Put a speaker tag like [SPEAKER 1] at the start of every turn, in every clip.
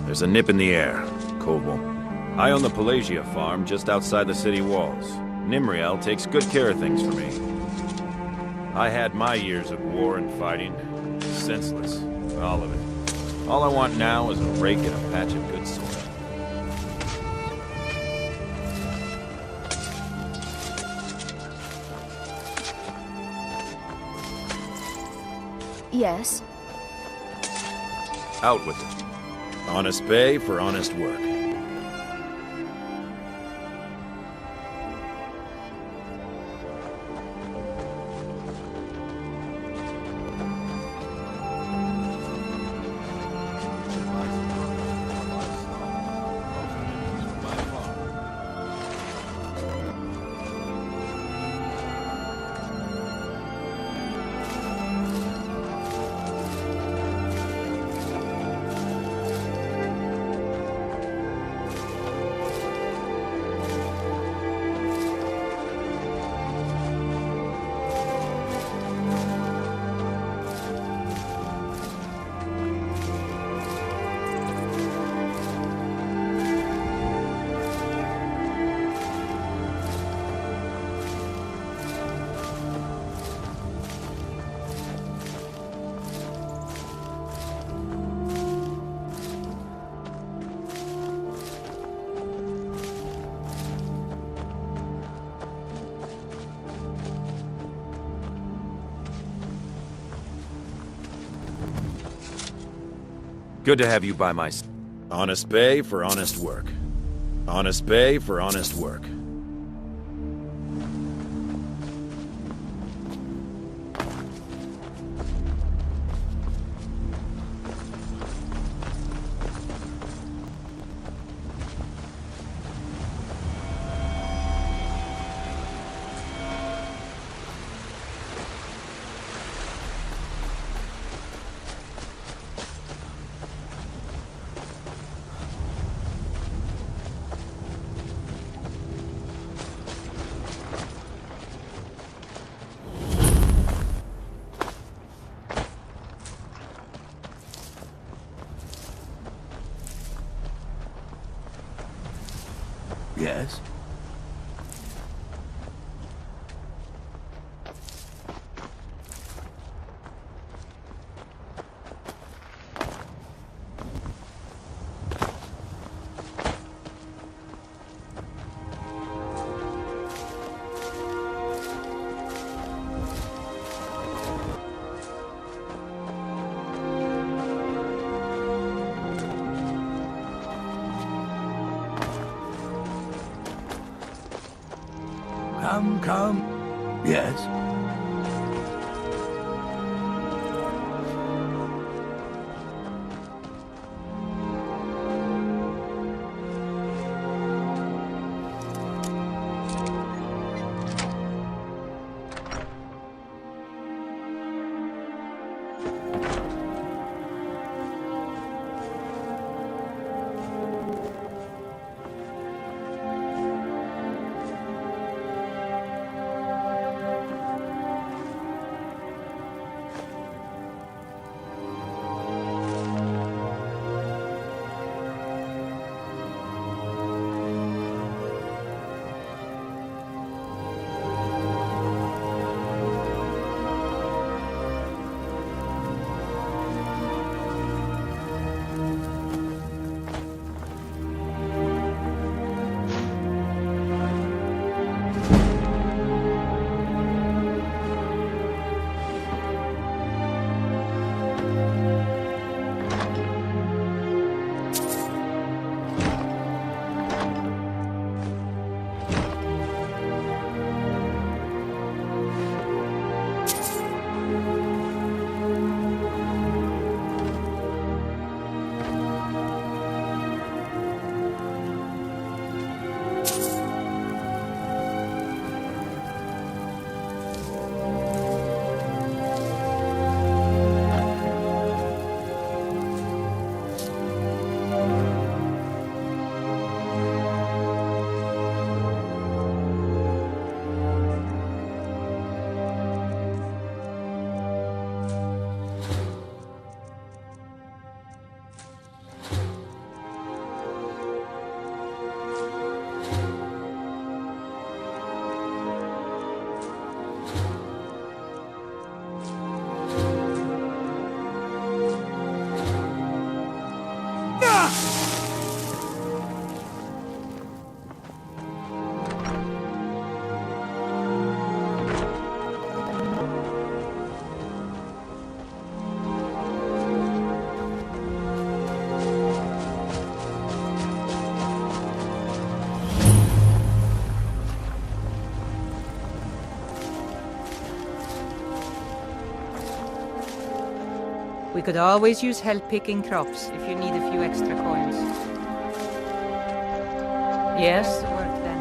[SPEAKER 1] There's a nip in the air, Koval. I own the Pelagia farm just outside the city walls. Nimriel takes good care of things for me. I had my years of war and fighting. Senseless. All of it. All I want now is a rake and a patch of good soil.
[SPEAKER 2] Yes?
[SPEAKER 1] Out with it. Honest pay for honest work. Good to have you by my side. Honest pay for honest work. Honest pay for honest work.
[SPEAKER 3] Yes? Come. Yes?
[SPEAKER 2] We could always use help picking crops if you need a few extra coins. Yes, work then.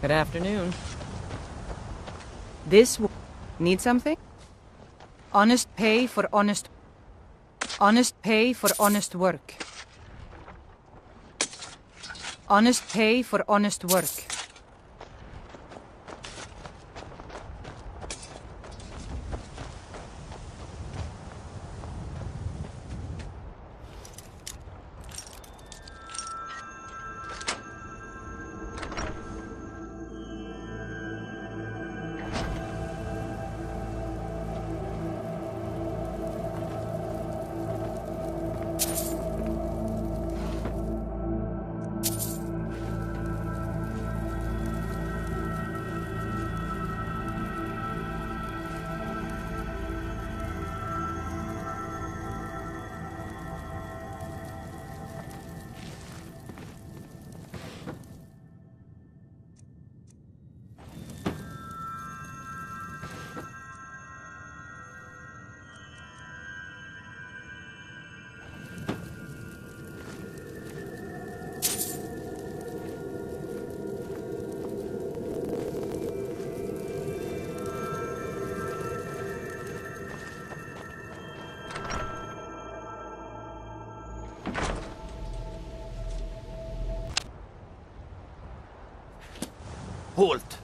[SPEAKER 2] Good afternoon. Need something? Honest pay for honest... Honest pay for honest work. Honest pay for honest work.
[SPEAKER 3] Halt!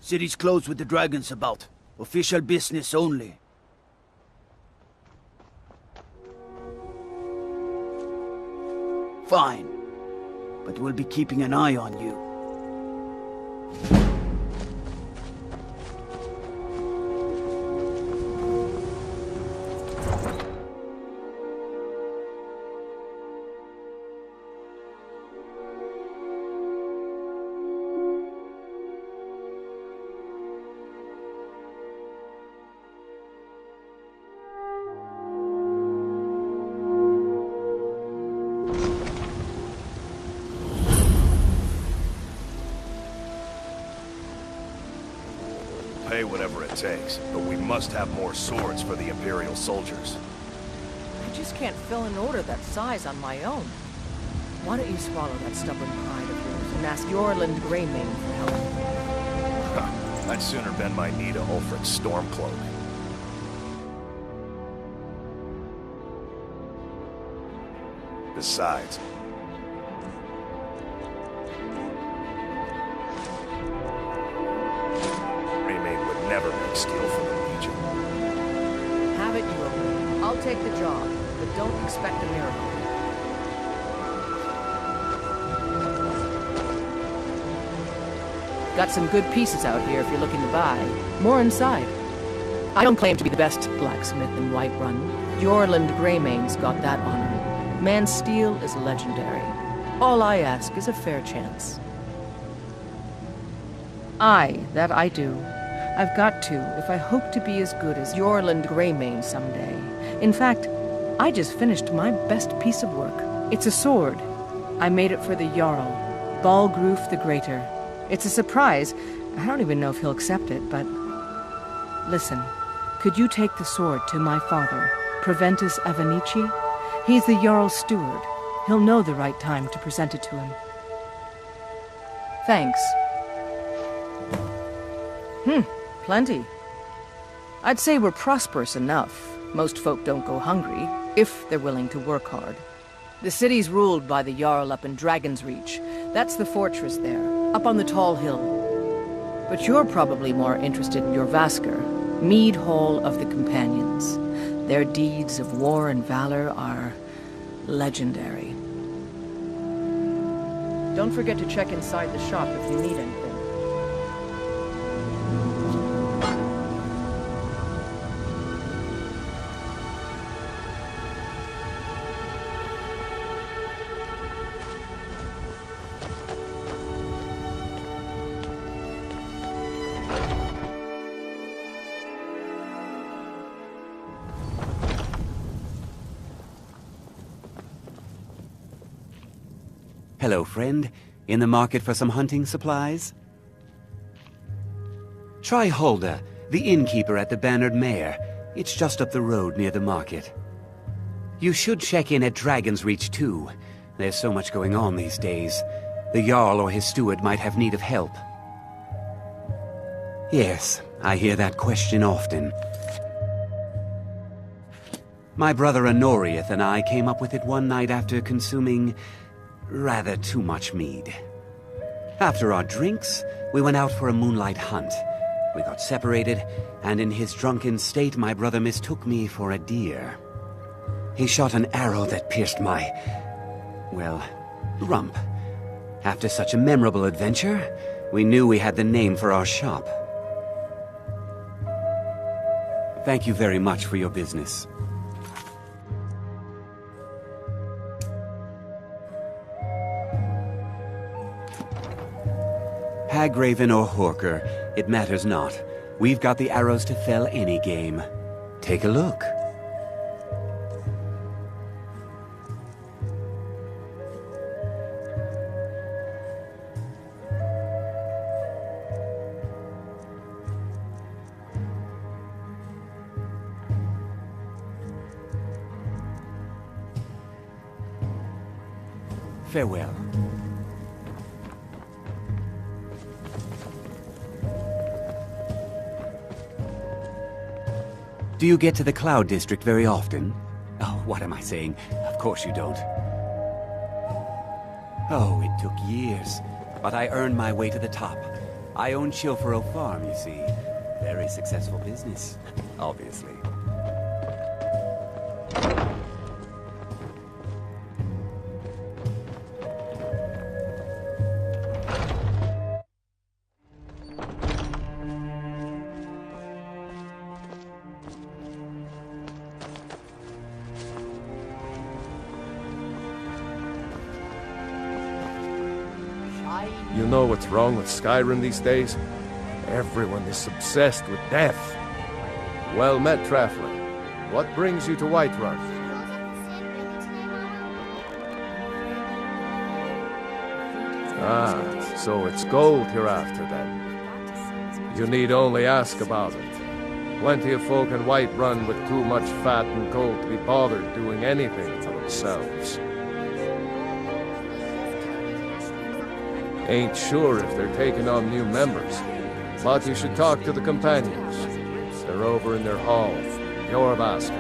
[SPEAKER 3] City's closed with the dragons about. Official business only. Fine. But we'll be keeping an eye on you.
[SPEAKER 4] Pay whatever it takes, but we must have more swords for the Imperial soldiers.
[SPEAKER 5] I just can't fill an order that size on my own. Why don't you swallow that stubborn pride of yours and ask Yorland Greymane for help?
[SPEAKER 4] I'd sooner bend my knee to Ulfric's Stormcloak. Besides, Greymane would never make steel for the Legion.
[SPEAKER 5] Have it your way. I'll take the job, but don't expect a miracle. Got some good pieces out here if you're looking to buy. More inside. I don't claim to be the best blacksmith in Whiterun. Yorland Greymane's got that honor. Man's steel is legendary. All I ask is a fair chance. Aye, that I do. I've got to, if I hope to be as good as Yorland Greymane someday. In fact, I just finished my best piece of work. It's a sword. I made it for the Jarl, Balgruf the Greater. It's a surprise. I don't even know if he'll accept it, but... Listen, could you take the sword to my father, Proventus Avenici? He's the Jarl's steward. He'll know the right time to present it to him. Thanks. Plenty. I'd say we're prosperous enough. Most folk don't go hungry, if they're willing to work hard. The city's ruled by the Jarl up in Dragon's Reach. That's the fortress there, up on the tall hill. But you're probably more interested in your Vasker, Mead Hall of the Companions. Their deeds of war and valor are legendary. Don't forget to check inside the shop if you need anything.
[SPEAKER 6] Hello, friend. In the market for some hunting supplies? Try Hulda, the innkeeper at the Bannered Mare. It's just up the road near the market. You should check in at Dragon's Reach, too. There's so much going on these days. The Jarl or his steward might have need of help. Yes, I hear that question often. My brother Honoriath and I came up with it one night after consuming rather too much mead. After our drinks, we went out for a moonlight hunt. We got separated, and in his drunken state, my brother mistook me for a deer. He shot an arrow that pierced my, well, rump. After such a memorable adventure, we knew we had the name for our shop. Thank you very much for your business. Hagraven or Horker, it matters not. We've got the arrows to fell any game. Take a look. Farewell. Do you get to the Cloud District very often? Oh, what am I saying? Of course you don't. Oh, it took years, but I earned my way to the top. I own Chilfaro Farm, you see. Very successful business, obviously.
[SPEAKER 7] You know what's wrong with Skyrim these days? Everyone is obsessed with death. Well met, Traveler. What brings you to Whiterun? Ah, so it's gold you're after then. You need only ask about it. Plenty of folk in Whiterun with too much fat and gold to be bothered doing anything for themselves. Ain't sure if they're taking on new members, but you should talk to the companions. They're over in their hall, your Vasker.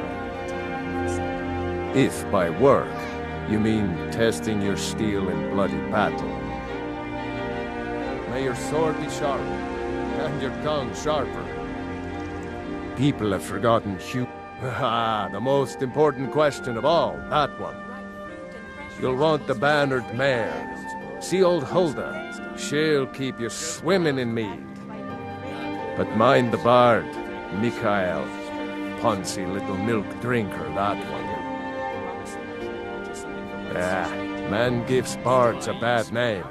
[SPEAKER 7] If by work, you mean testing your steel in bloody battle. May your sword be sharp, and your tongue sharper. People have forgotten the most important question of all, that one. You'll want the Bannered Mare. See old Hulda, she'll keep you swimming in mead. But mind the bard, Mikael, poncy little milk drinker, that one. Man gives bards a bad name.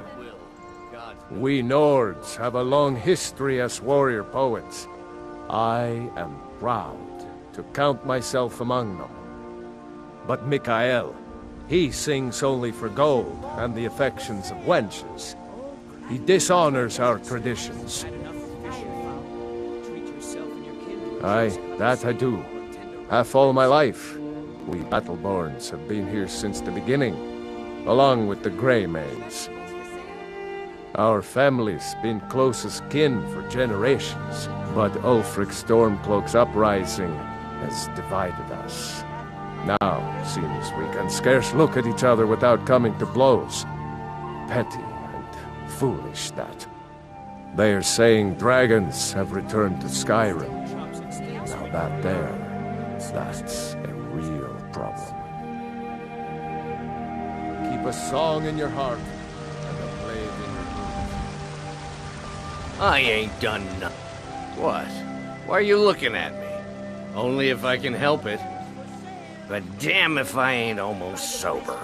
[SPEAKER 7] We Nords have a long history as warrior poets. I am proud to count myself among them. But Mikael, he sings only for gold and the affections of wenches. He dishonors our traditions. Aye, that I do. Half all my life. We Battleborns have been here since the beginning, along with the Greymanes. Our family's been close as kin for generations. But Ulfric Stormcloak's uprising has divided us. Now, seems we can scarce look at each other without coming to blows. Petty and foolish, that. They are saying dragons have returned to Skyrim. Now that's a real problem. Keep a song in your heart and a blade in your boot.
[SPEAKER 8] I ain't done nothing. What? Why are you looking at me? Only if I can help it. But damn if I ain't almost sober.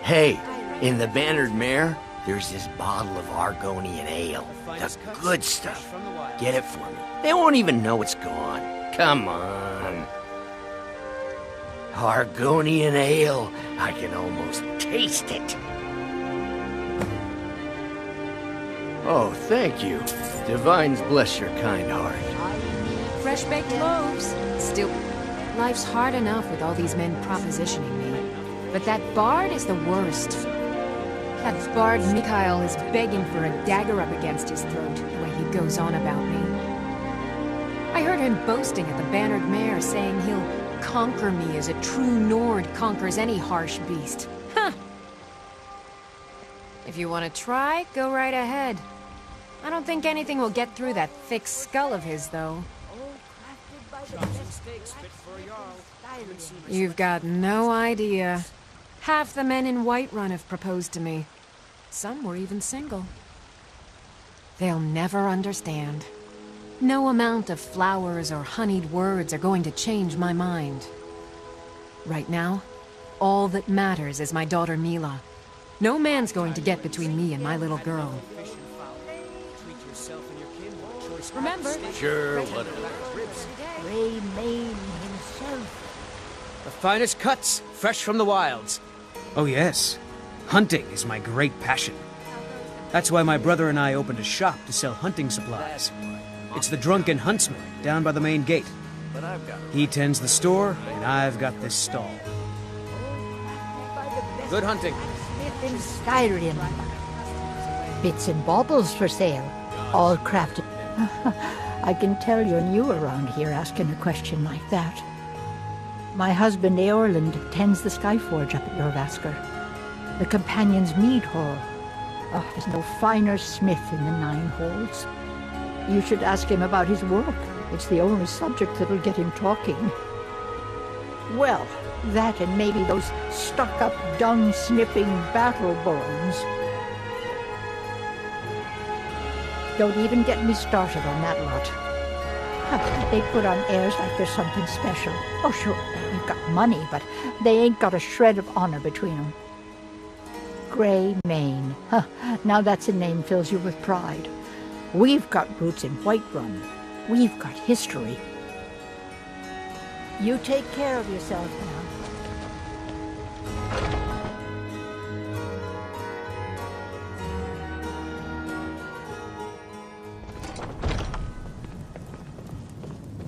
[SPEAKER 8] Hey, in the Bannered Mare, there's this bottle of Argonian ale. The good stuff. Get it for me. They won't even know it's gone. Come on. Argonian ale. I can almost taste it. Oh, thank you. Divines bless your kind heart.
[SPEAKER 9] Fresh baked loaves. Still, life's hard enough with all these men propositioning me. But that bard is the worst. That bard Mikhail is begging for a dagger up against his throat, the way he goes on about me. I heard him boasting at the Bannered Mare, saying he'll conquer me as a true Nord conquers any harsh beast. Huh! If you want to try, go right ahead. I don't think anything will get through that thick skull of his, though. You've got no idea. Half the men in Whiterun have proposed to me. Some were even single. They'll never understand. No amount of flowers or honeyed words are going to change my mind. Right now, all that matters is my daughter Mila. No man's going to get between me and my little girl. Remember?
[SPEAKER 8] Sure, whatever.
[SPEAKER 10] Greymane himself.
[SPEAKER 3] The finest cuts, fresh from the wilds. Oh yes, hunting is my great passion. That's why my brother and I opened a shop to sell hunting supplies. It's the Drunken Huntsman, down by the main gate. He tends the store, and I've got this stall. Good hunting.
[SPEAKER 10] Smith in Skyrim. Bits and baubles for sale. All crafted. I can tell you're new around here asking a question like that. My husband Eorland tends the Skyforge up at Jorvaskr. The Companion's Mead Hall. Oh, there's no finer smith in the Nine Halls. You should ask him about his work. It's the only subject that'll get him talking. Well, that and maybe those stuck-up, dung-sniffing battle-borns. Don't even get me started on that lot. They put on airs like there's something special. Oh, sure, they've got money, but they ain't got a shred of honor between them. Greymane. Huh, now that's a name fills you with pride. We've got roots in Whiterun. We've got history. You take care of yourself now.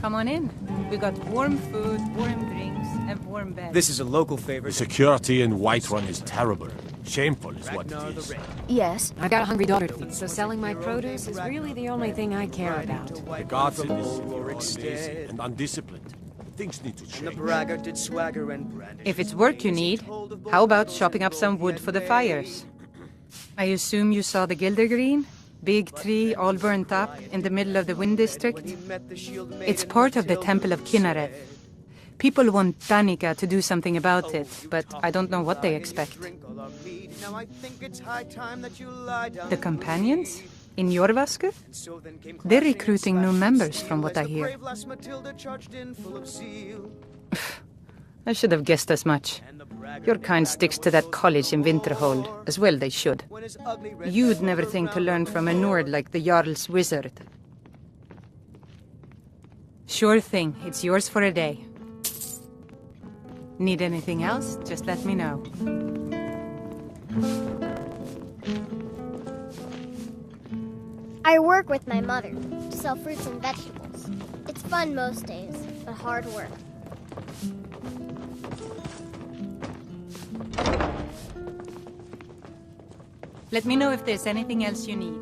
[SPEAKER 2] Come on in. We got warm food, warm drinks, and warm beds.
[SPEAKER 3] This is a local favorite.
[SPEAKER 4] The security in Whiterun is terrible. Shameful is what it is.
[SPEAKER 9] Yes, I've got a hungry daughter to feed, so selling my produce is really the only thing I care about.
[SPEAKER 4] The guards in this city are lazy and undisciplined. Things need to change.
[SPEAKER 2] If it's work you need, how about chopping up some wood for the fires? I assume you saw the Gildergreen? Big tree, all burnt up, in the middle of the Wind District. It's part of the Temple of Kinnareth. People want Danica to do something about it, but I don't know what they expect. The Companions? In Jorvaskr? They're recruiting new members, from what I hear. I should have guessed as much. Your kind sticks to that college in Winterhold. As well they should. You'd never think to learn from a Nord like the Jarl's wizard. Sure thing. It's yours for a day. Need anything else? Just let me know.
[SPEAKER 11] I work with my mother to sell fruits and vegetables. It's fun most days, but hard work.
[SPEAKER 2] Let me know if there's anything else you need.